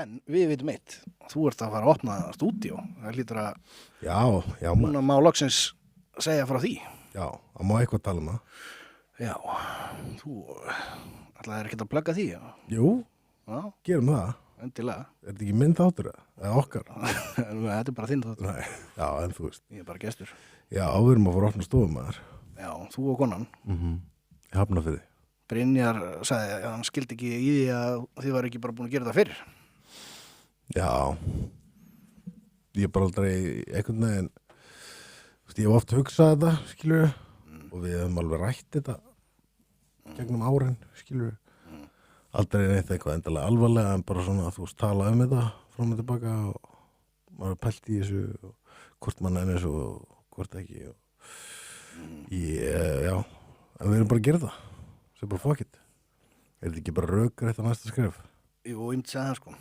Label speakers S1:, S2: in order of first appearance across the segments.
S1: En við vitum eitt, þú ert að fara að opna stúdíó. Það hlýtur að
S2: Já,
S1: núna má loksins segja frá því.
S2: Já, það má eitthvað tala um það.
S1: Já, þú ætlaðir ekkert að plugga því, já?
S2: Jú,
S1: Já,
S2: gerum það.
S1: endilega.
S2: Er þetta ekki minn þáttur eða okkar?
S1: Þetta er bara þinn þáttur.
S2: Nei, já, en þú veist.
S1: Ég er bara gestur.
S2: Já, við erum að fara að opna stofum maður.
S1: Já, þú og konan.
S2: Ég hafna fyrir því.
S1: Brynjar sagði að hann skildi ekki í því að þið var ekki bara búin að gera þetta fyrir.
S2: Já, ég er bara aldrei einhvern veginn, þú veist, ég hef oft hugsað þetta, skilur við, og við hefum alveg rætt þetta gegnum árin, skilur við. Aldrei neitt eitthvað endalega alvarlega, en bara svona að þú veist, tala um þetta fram og tilbaka og maður er pælt í þessu og hvort mann er þessu og hvort ekki. Já, en við erum bara að gera það, sem bara fuck it. Er þetta ekki bara rökrætt á næsta skref?
S1: Jú, ég sagði það sko.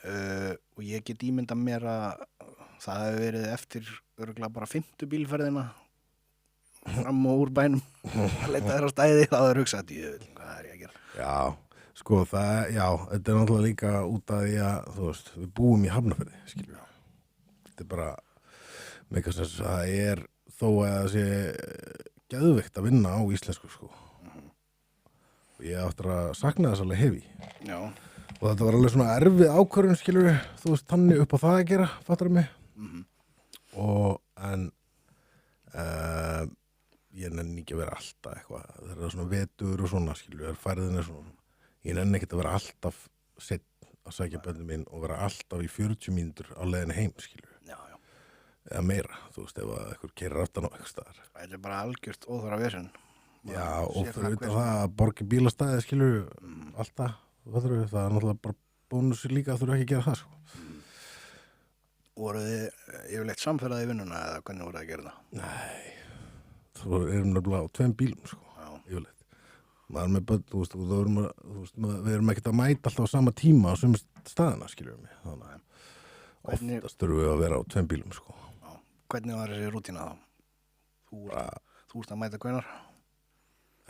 S1: Og ég get ímynda mér að það hefur verið eftir örugglega bara 5. bílferðina fram og úr bænum að leita þér á stæði, þá er hugsað hvað er ég að gera?
S2: Já, sko þetta er náttúrulega líka út af því að, þú veist, við búum í Hafnarfirði, skilur við. Þetta er bara, með eitthvað sem það er þó að það sé geðveikt að vinna á íslensku, sko. Og ég áttur að sakna þess alveg hefi.
S1: Já.
S2: Og þetta var alveg svona erfið ákvörðun, skilur við, þú veist, þannig upp á það að gera, fattar mig. En ég nenni ekki að vera alltaf eitthvað, það er svona vetur og svona, skilur við, færðin er svona. Ég nenni ekki að vera alltaf seinna að sækja börnin mín og vera alltaf í 40 mínútur á leiðinni heim, skilur við.
S1: Já.
S2: Eða meira, þú veist, ef að eitthvað keyrir aftan á eitthvað staðar.
S1: Þetta er bara algjört óþarfa vesen.
S2: Já, og fyrir utan það að borga bílastæði, skilur við, alltaf. Það er náttúrulega bara bónusir líka að þú eru ekki að gera það, sko.
S1: Voruð þið yfirleitt samferðað í vinnuna eða hvernig voruð þið að gera það?
S2: Nei, þú erum nefnilega á 2 bílum, sko, yfirleitt. Maður er með börn, þú veist, við erum ekkert að mæta alltaf á sama tíma á sömu staðina, skilur við mig. Þannig að oftast þurfum við að vera á 2 bílum, sko.
S1: Já. Hvernig var þessi rútína þá? Þú ert að mæta hvenær?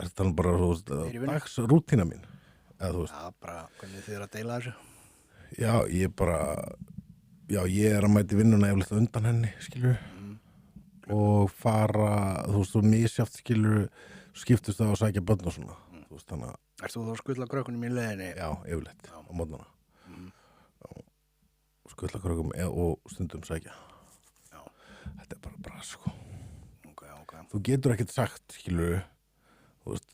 S2: Er þetta bara, þú veist, dagsrútína mín?
S1: Já, bara hvernig þið eru að deila þessu?
S2: Já, ég er að mæti vinnuna eftir undan henni, skilur og fara, þú veist, og misjátt, skilur, skiptust það að sækja börn og svona, þú veist, þannig að...
S1: Ert þú þá að skulla krökkunum í leiðinni?
S2: Já, yfirleitt, á mótnana. Skulla krökkum og stundum sækja.
S1: Já.
S2: Þetta er bara sko.
S1: Ok.
S2: Þú getur ekkert sagt, skilur, þú veist,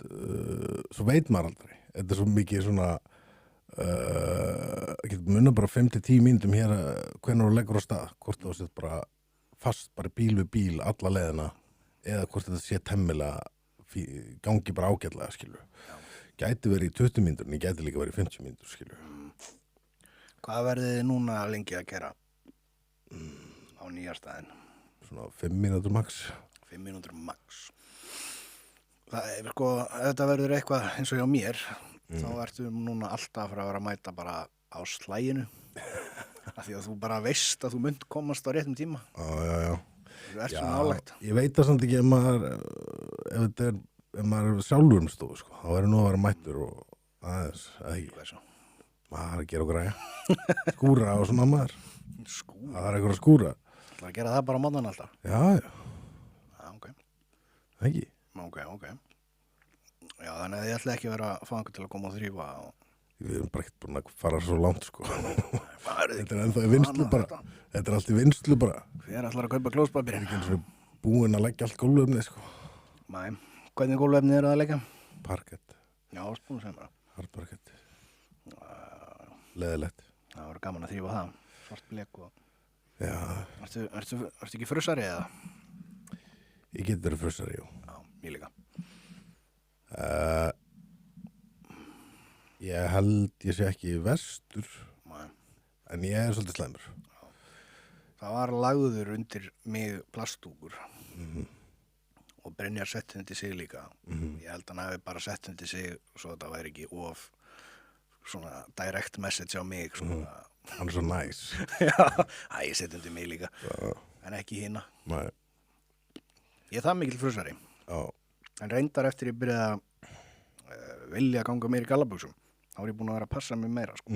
S2: svo veit maður aldrei. Þetta er svo mikið svona, getur munna bara 5-10 mínútum hér hvenær þú leggur á stað, hvort þú sett bara fast bara bíl við bíl alla leiðina eða hvort þetta sé temmilega gangi bara ágætlega, skilur. Gæti verið í 20 mínútur en ég gæti líka verið í 50 mínútur, skilur.
S1: Hvað verðið þið núna lengi að gera á nýja staðinn?
S2: Svona 5 mínútur max.
S1: 5 mínútur max. Það er sko, ef þetta verður eitthvað eins og hjá mér, þá ertu núna alltaf að vera að mæta bara á slæginu. Af því að þú bara veist að þú munt komast á réttum tíma.
S2: Já.
S1: Þú ert svona nálægt.
S2: Ég veit það samt ekki ef maður er sjálfur stofu, sko. Þá verður nú að vera mættur og aðeins, eða ekki. Maður er að gera og græja. Skúra og svona maður.
S1: Skúra?
S2: Það er eitthvað að skúra.
S1: Það er að gera það bara á mótnan alltaf?
S2: Já.
S1: Já, ok.
S2: Ekki?
S1: Ok. Já, þannig að ég ætla ekki að vera að fá einhvern til að koma og þrífa og...
S2: Við erum bara ekkert búin að fara svo langt, sko.
S1: Þetta
S2: er ennþá í vinnslu bara. Þetta er allt í vinnslu bara.
S1: Hver ætlar að kaupa klóspapir?
S2: Ekki eins og búin að leggja allt gólfefni, sko.
S1: Nei, hvernig gólfefni eru það að leggja?
S2: Parkett.
S1: Já, spúin sem bara.
S2: Hardparkett. Leðilegt.
S1: Það voru gaman að þrífa það. Svart blek og...
S2: Já.
S1: Ertu ekki frussari eða?
S2: Ég get verið frussari, jú.
S1: Já, ég líka.
S2: Ég held ég sé ekki verstur.
S1: Nei.
S2: En ég er svolítið slæmur.
S1: Það var lagður undir mig plastúkur og Brynjar sett henni til sig líka. Ég held hann hafi bara sett henni til sig svo þetta væri ekki of svona direct message á mig.
S2: Hann er svo næs.
S1: Já, ég sett henni til mig líka. En ekki hina.
S2: Nei.
S1: Ég er það mikill frussari.
S2: Já.
S1: En reyndar eftir ég byrjaði að vilja ganga meir í gallabuxum. Þá er ég búin að vera að passa mig meira, sko.